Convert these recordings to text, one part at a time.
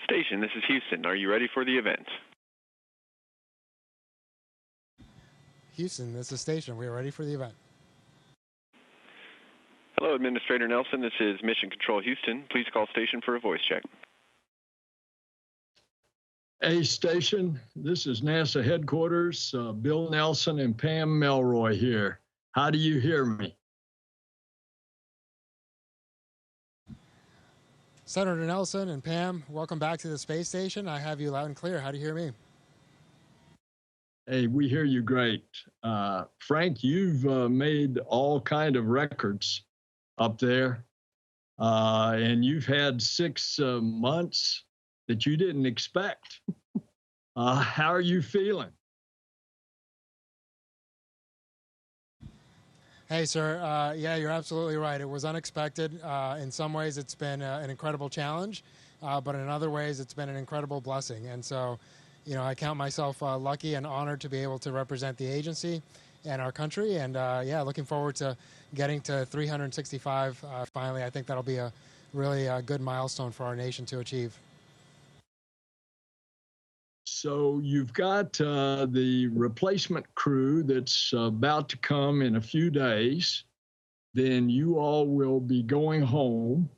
Station, this is Houston. Are you ready for the event? Houston, this is Station. We are ready for the event. Hello, Administrator Nelson. This is Mission Control Houston. Please call Station for a voice check. Hey, Station. This is NASA headquarters. Bill Nelson and Pam Melroy here. How do you hear me? Senator Nelson and Pam, welcome back to the space station. I have you loud and clear. How do you hear me? Hey, we hear you great. Frank, you've made all kind of records up there, and you've had 6 months that you didn't expect. How are you feeling? Hey, sir. Yeah, you're absolutely right. It was unexpected. In some ways, it's been an incredible challenge, but in other ways, it's been an incredible blessing. And so, I count myself lucky and honored to be able to represent the agency and our country. And yeah, looking forward to getting to 365 finally. I think that'll be a really good milestone for our nation to achieve. So you've got the replacement crew that's about to come in a few days. Then you all will be going home.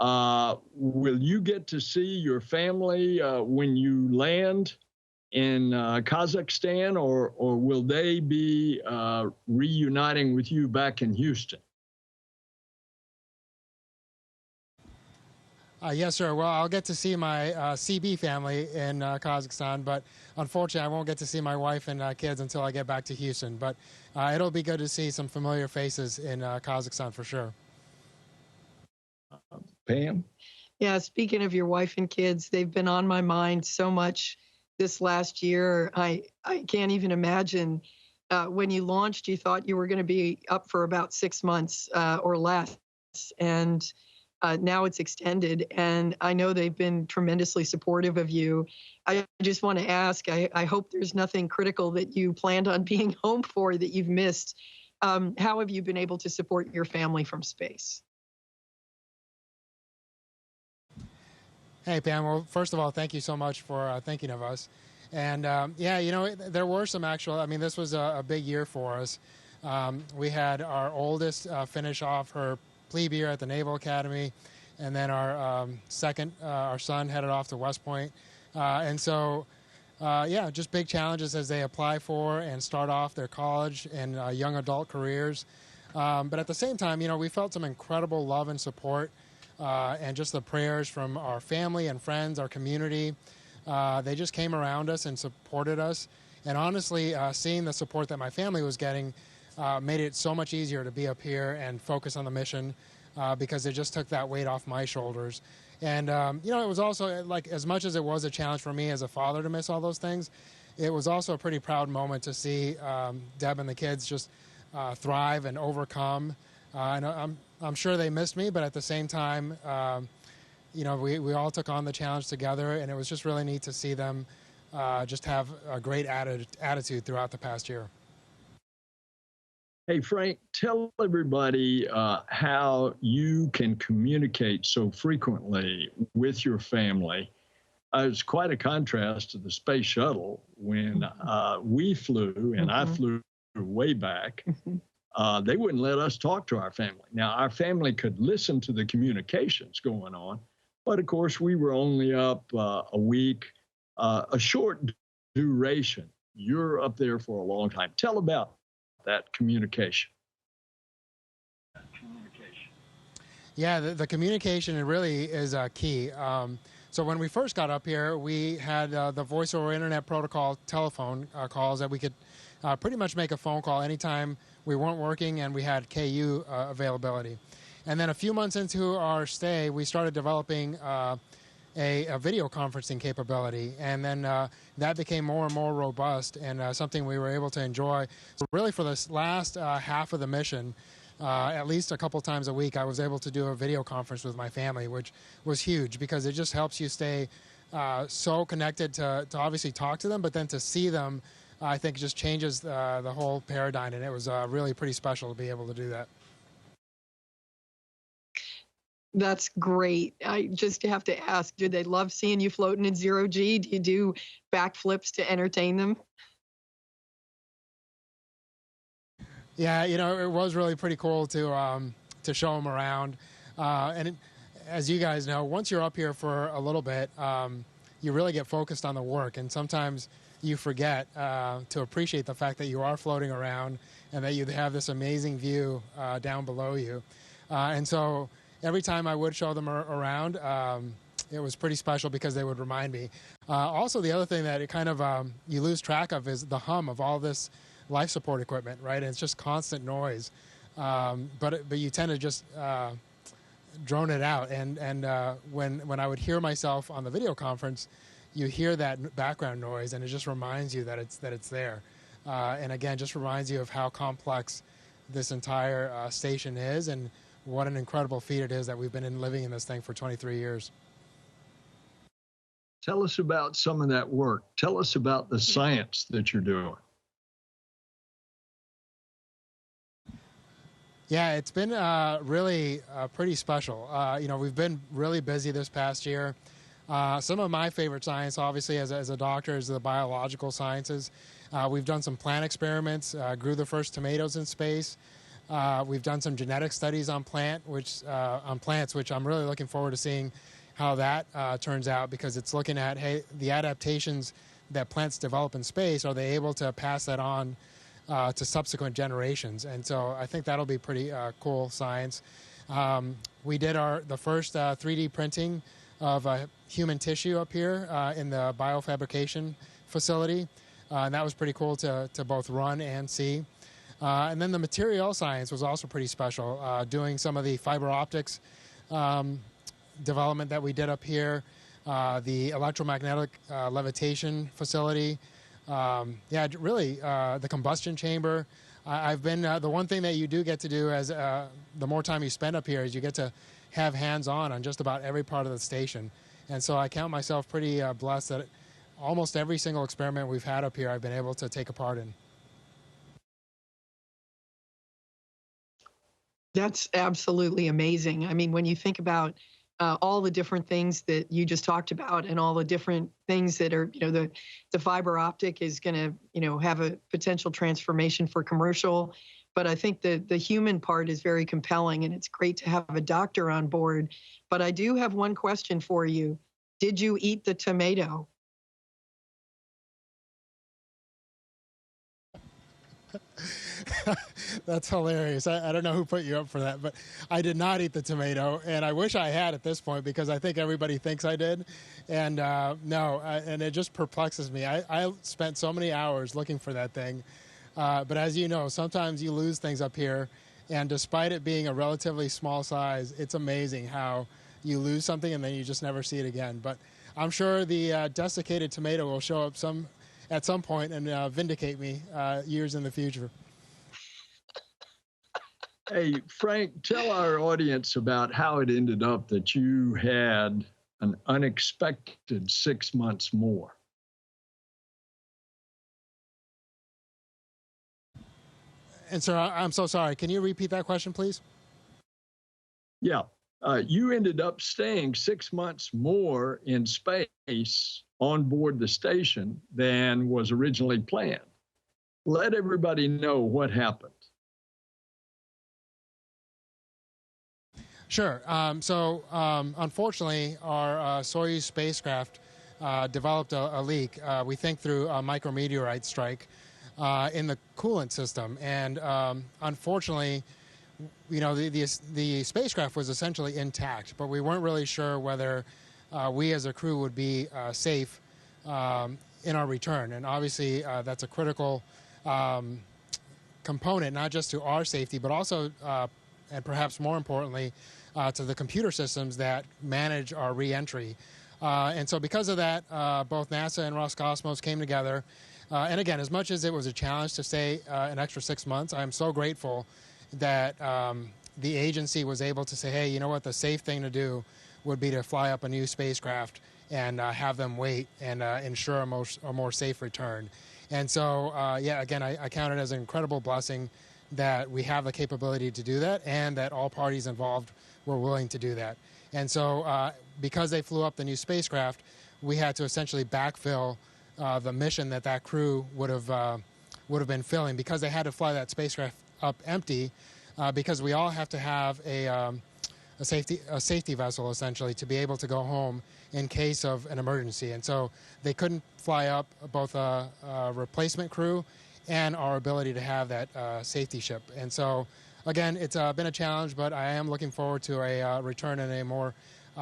Will you get to see your family when you land in Kazakhstan, or will they be reuniting with you back in Houston? Yes, sir. Well, I'll get to see my CB family in Kazakhstan, but unfortunately, I won't get to see my wife and kids until I get back to Houston. But it'll be good to see some familiar faces in Kazakhstan for sure. Pam? Yeah, speaking of your wife and kids, they've been on my mind so much this last year. I can't even imagine. When you launched, you thought you were going to be up for about 6 months or less. And now it's extended, and I know they've been tremendously supportive of you. I just want to ask, I hope there's nothing critical that you planned on being home for that you've missed. How have you been able to support your family from space? Hey, Pam. Well, first of all, thank you so much for thinking of us. And yeah, there were some this was a big year for us. We had our oldest finish off her plebe year at the Naval Academy, and then our our son headed off to West Point. And so, yeah, just big challenges as they apply for and start off their college and young adult careers. But at the same time, we felt some incredible love and support and just the prayers from our family and friends, our community. They just came around us and supported us. And honestly, seeing the support that my family was getting made it so much easier to be up here and focus on the mission because it just took that weight off my shoulders. And, it was also, like, as much as it was a challenge for me as a father to miss all those things, it was also a pretty proud moment to see Deb and the kids just thrive and overcome. And I'm sure they missed me, but at the same time, we all took on the challenge together, and it was just really neat to see them just have a great attitude throughout the past year. Hey, Frank, tell everybody how you can communicate so frequently with your family. It's quite a contrast to the space shuttle when we flew, and I flew way back. They wouldn't let us talk to our family. Now, our family could listen to the communications going on, but of course, we were only up a week, a short duration. You're up there for a long time. Tell about that communication. Yeah, the communication really is key. So when we first got up here, we had the voice over internet protocol telephone calls that we could pretty much make a phone call anytime we weren't working and we had KU availability. And then a few months into our stay, we started developing a video conferencing capability. And then that became more and more robust and something we were able to enjoy. So really for this last half of the mission, at least a couple times a week, I was able to do a video conference with my family, which was huge because it just helps you stay so connected to obviously talk to them, but then to see them, I think just changes the whole paradigm. And it was really pretty special to be able to do that. That's great. I just have to ask, do they love seeing you floating in zero G? Do you do backflips to entertain them? Yeah, it was really pretty cool to show them around. As you guys know, once you're up here for a little bit, you really get focused on the work, and sometimes you forget to appreciate the fact that you are floating around and that you have this amazing view down below you. And so every time I would show them around, it was pretty special because they would remind me. Also, the other thing that it kind of you lose track of is the hum of all this life support equipment, right? And it's just constant noise, but you tend to just drone it out. And when I would hear myself on the video conference, you hear that background noise, and it just reminds you that it's there. And again, just reminds you of how complex this entire station is, and what an incredible feat it is that we've been living in this thing for 23 years. Tell us about some of that work. Tell us about the science that you're doing. Yeah, it's been really pretty special. We've been really busy this past year. Some of my favorite science, obviously, as a doctor, is the biological sciences. We've done some plant experiments, grew the first tomatoes in space. We've done some genetic studies on plants, which I'm really looking forward to seeing how that turns out, because it's looking at, hey, the adaptations that plants develop in space, are they able to pass that on to subsequent generations? And so I think that'll be pretty cool science. We did the first 3D printing of human tissue up here in the biofabrication facility, and that was pretty cool to both run and see. And then the material science was also pretty special, doing some of the fiber optics development that we did up here, the electromagnetic levitation facility. The combustion chamber. I've been the one thing that you do get to do as the more time you spend up here is you get to have hands-on just about every part of the station. And so I count myself pretty blessed that almost every single experiment we've had up here I've been able to take a part in. That's absolutely amazing. I mean, when you think about all the different things that you just talked about, and all the different things that are, the fiber optic is going to, have a potential transformation for commercial. But I think the human part is very compelling, and it's great to have a doctor on board. But I do have one question for you. Did you eat the tomato? That's hilarious. I don't know who put you up for that, but I did not eat the tomato, and I wish I had at this point, because I think everybody thinks I did. And no, and it just perplexes me. I spent so many hours looking for that thing. But as you know, sometimes you lose things up here, and despite it being a relatively small size, it's amazing how you lose something and then you just never see it again. But I'm sure the desiccated tomato will show up at some point and vindicate me years in the future. Hey, Frank, tell our audience about how it ended up that you had an unexpected 6 months more. And sir, I'm so sorry. Can you repeat that question, please? Yeah. You ended up staying 6 months more in space on board the station than was originally planned. Let everybody know what happened. Sure. Unfortunately, our Soyuz spacecraft developed a leak, we think through a micrometeorite strike in the coolant system. And unfortunately, the spacecraft was essentially intact, but we weren't really sure whether we as a crew would be safe in our return. And obviously, that's a critical component, not just to our safety, but also, and perhaps more importantly, to the computer systems that manage our re-entry. And so because of that, both NASA and Roscosmos came together. And again, as much as it was a challenge to stay an extra 6 months, I'm so grateful that the agency was able to say, hey, you know what, the safe thing to do would be to fly up a new spacecraft and have them wait and ensure a more safe return. And so, again, I count it as an incredible blessing that we have the capability to do that and that all parties involved were willing to do that. And so because they flew up the new spacecraft, we had to essentially backfill the mission that crew would have been filling, because they had to fly that spacecraft up empty, because we all have to have a safety vessel essentially to be able to go home in case of an emergency. And so they couldn't fly up both a replacement crew and our ability to have that safety ship. And so again, it's been a challenge, but I am looking forward to a return in a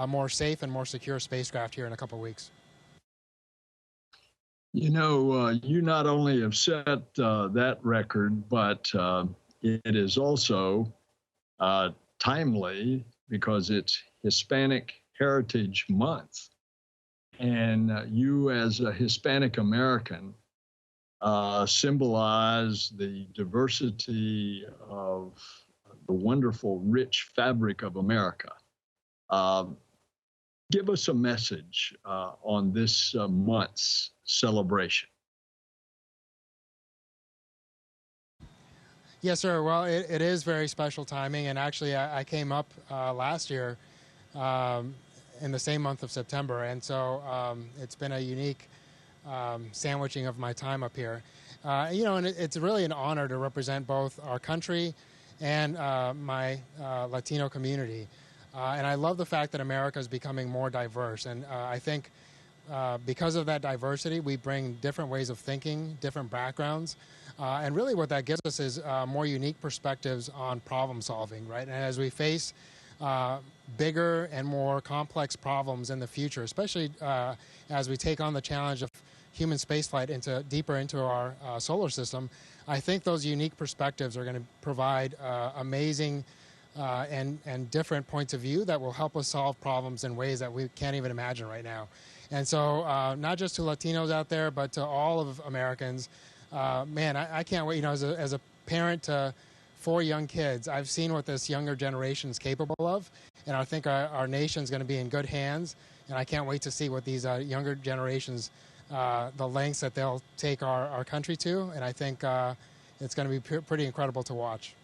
more safe and more secure spacecraft here in a couple of weeks. You know, you not only have set that record, but it is also timely because it's Hispanic Heritage Month. And you, as a Hispanic American, symbolize the diversity of the wonderful, rich fabric of America. Give us a message on this month's celebration. Yes, sir. Well, it is very special timing. And actually, I came up last year in the same month of September. And so it's been a unique sandwiching of my time up here. And it's really an honor to represent both our country and my Latino community. And I love the fact that America is becoming more diverse. And I think because of that diversity, we bring different ways of thinking, different backgrounds. And really what that gives us is more unique perspectives on problem solving, right? And as we face bigger and more complex problems in the future, especially as we take on the challenge of human spaceflight deeper into our solar system, I think those unique perspectives are going to provide amazing and different points of view that will help us solve problems in ways that we can't even imagine right now. And so not just to Latinos out there, but to all of Americans, man, I can't wait. As a parent to 4 young kids, I've seen what this younger generation is capable of, and I think our nation's going to be in good hands, and I can't wait to see what these younger generations, the lengths that they'll take our country to, and I think it's going to be pretty incredible to watch.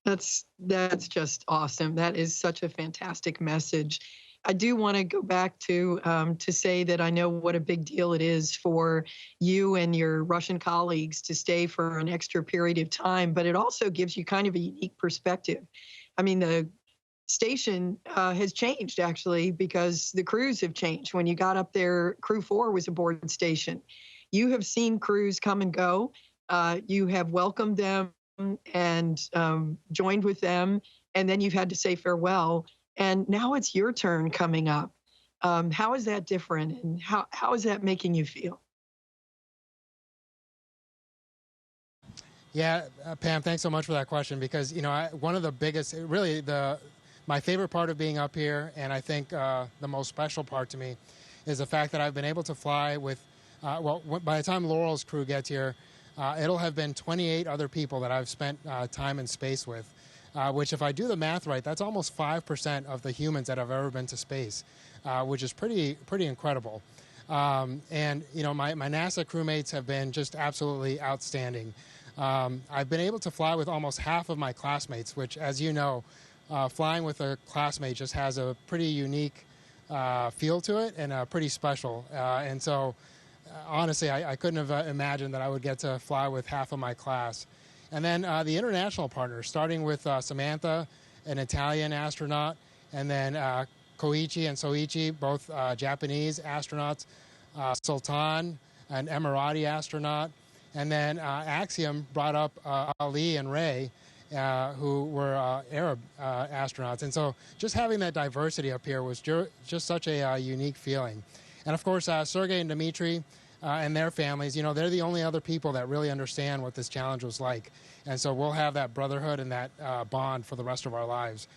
That's just awesome. That is such a fantastic message. I do want to go back to say that I know what a big deal it is for you and your Russian colleagues to stay for an extra period of time, but it also gives you kind of a unique perspective. I mean, the station has changed, actually, because the crews have changed. When you got up there, Crew 4 was aboard station. You have seen crews come and go. You have welcomed them and joined with them, and then you've had to say farewell. And now it's your turn coming up. How is that different, and how is that making you feel? Yeah, Pam, thanks so much for that question, because one of the biggest, really my favorite part of being up here, and I think the most special part to me, is the fact that I've been able to fly with, by the time Laurel's crew gets here, it'll have been 28 other people that I've spent time in space with, which, if I do the math right, that's almost 5% of the humans that have ever been to space, which is pretty incredible. And my NASA crewmates have been just absolutely outstanding. I've been able to fly with almost half of my classmates, which, as you know, flying with a classmate just has a pretty unique feel to it, and pretty special. And so, honestly, I couldn't have imagined that I would get to fly with half of my class. And then the international partners, starting with Samantha, an Italian astronaut, and then Koichi and Soichi, both Japanese astronauts, Sultan, an Emirati astronaut, and then Axiom brought up Ali and Ray, who were Arab astronauts. And so just having that diversity up here was just such a unique feeling. And of course, Sergey and Dmitry and their families, they're the only other people that really understand what this challenge was like. And so we'll have that brotherhood and that bond for the rest of our lives.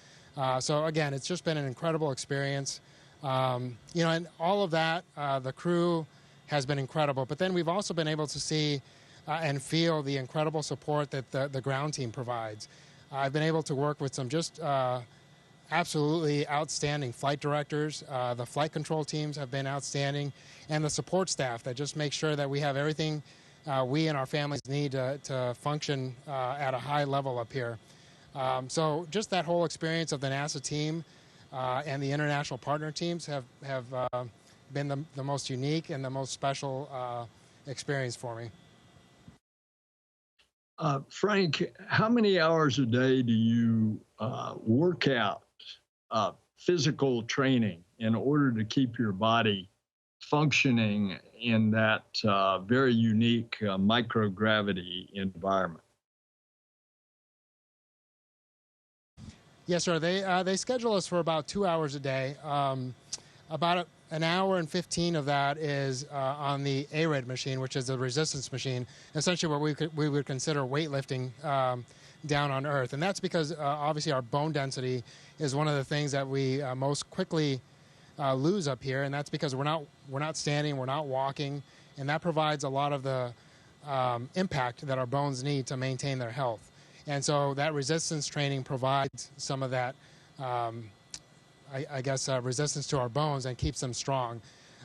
So again, it's just been an incredible experience. And all of that, the crew has been incredible. But then we've also been able to see and feel the incredible support that the ground team provides. I've been able to work with some just absolutely outstanding flight directors. The flight control teams have been outstanding, and the support staff that just make sure that we have everything we and our families need to function at a high level up here. So just that whole experience of the NASA team and the international partner teams have been the most unique and the most special experience for me. Frank, how many hours a day do you work out physical training in order to keep your body functioning in that very unique microgravity environment? Yes, sir. They schedule us for about 2 hours a day. About an hour and 15 of that is on the ARID machine, which is the resistance machine, essentially what we would consider weightlifting down on Earth. And that's because obviously our bone density is one of the things that we most quickly lose up here, and that's because we're not standing, we're not walking, and that provides a lot of the impact that our bones need to maintain their health. And so that resistance training provides some of that resistance to our bones and keeps them strong.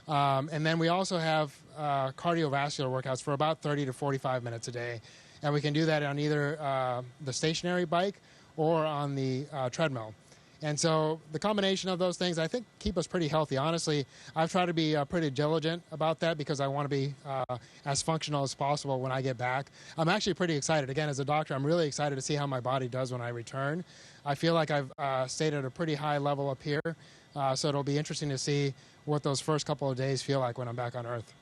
And then we also have cardiovascular workouts for about 30 to 45 minutes a day. And we can do that on either the stationary bike or on the treadmill. And so the combination of those things, I think, keep us pretty healthy. Honestly, I've tried to be pretty diligent about that because I want to be as functional as possible when I get back. I'm actually pretty excited. Again, as a doctor, I'm really excited to see how my body does when I return. I feel like I've stayed at a pretty high level up here, so it'll be interesting to see what those first couple of days feel like when I'm back on Earth.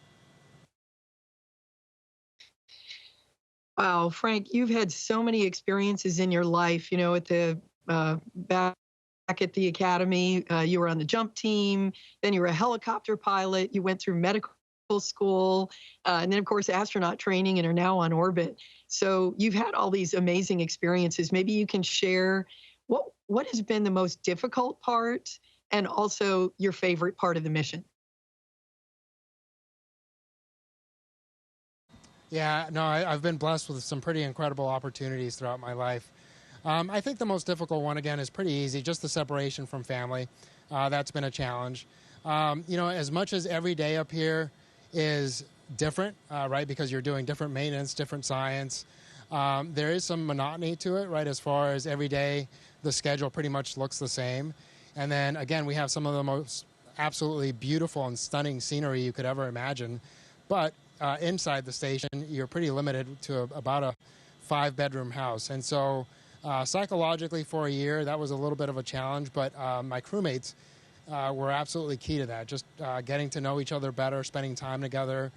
Wow, Frank, you've had so many experiences in your life, at the back at the academy, you were on the jump team, then you were a helicopter pilot, you went through medical school, and then, of course, astronaut training and are now on orbit. So you've had all these amazing experiences. Maybe you can share what has been the most difficult part and also your favorite part of the mission. Yeah, no, I've been blessed with some pretty incredible opportunities throughout my life. I think the most difficult one, again, is pretty easy, just the separation from family. That's been a challenge. As much as every day up here is different, right, because you're doing different maintenance, different science, there is some monotony to it, right, as far as every day the schedule pretty much looks the same. And then, again, we have some of the most absolutely beautiful and stunning scenery you could ever imagine. But inside the station, you're pretty limited to about a 5-bedroom house. And so psychologically for a year, that was a little bit of a challenge, but my crewmates were absolutely key to that, just getting to know each other better, spending time together,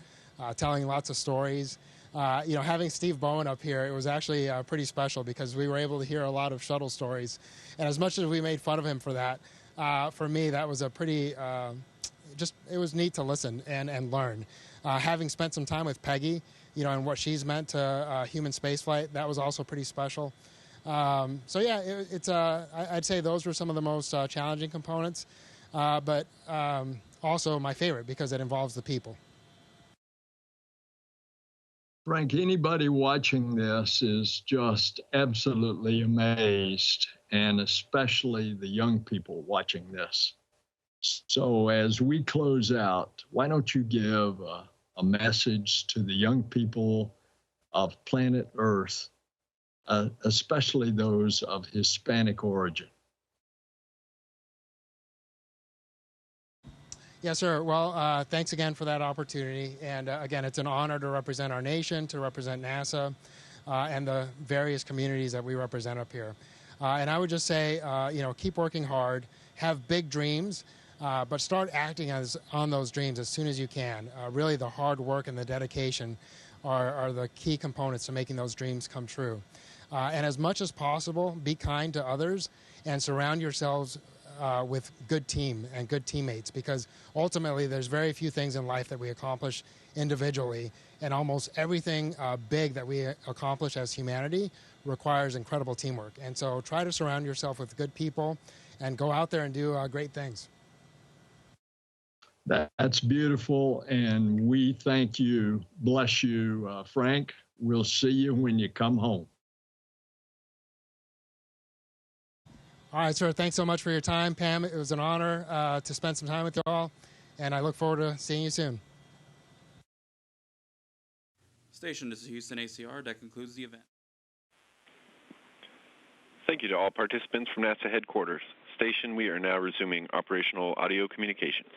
telling lots of stories. Having Steve Bowen up here, it was actually pretty special because we were able to hear a lot of shuttle stories. And as much as we made fun of him for that, for me, that was a pretty, it was neat to listen and learn. Having spent some time with Peggy, and what she's meant to human spaceflight, that was also pretty special. I'd say those were some of the most challenging components, but also my favorite because it involves the people. Frank, anybody watching this is just absolutely amazed, and especially the young people watching this. So as we close out, why don't you give a message to the young people of planet Earth, especially those of Hispanic origin? Yes, sir. Well, thanks again for that opportunity. And again, it's an honor to represent our nation, to represent NASA, and the various communities that we represent up here. And I would just say, keep working hard, have big dreams, but start acting on those dreams as soon as you can. Really, the hard work and the dedication are the key components to making those dreams come true. And as much as possible, be kind to others and surround yourselves with good team and good teammates, because ultimately there's very few things in life that we accomplish individually, and almost everything big that we accomplish as humanity requires incredible teamwork. And so try to surround yourself with good people and go out there and do great things. That's beautiful, and we thank you. Bless you, Frank. We'll see you when you come home. All right, sir. Thanks so much for your time, Pam. It was an honor to spend some time with you all, and I look forward to seeing you soon. Station, this is Houston ACR. That concludes the event. Thank you to all participants from NASA headquarters. Station, we are now resuming operational audio communications.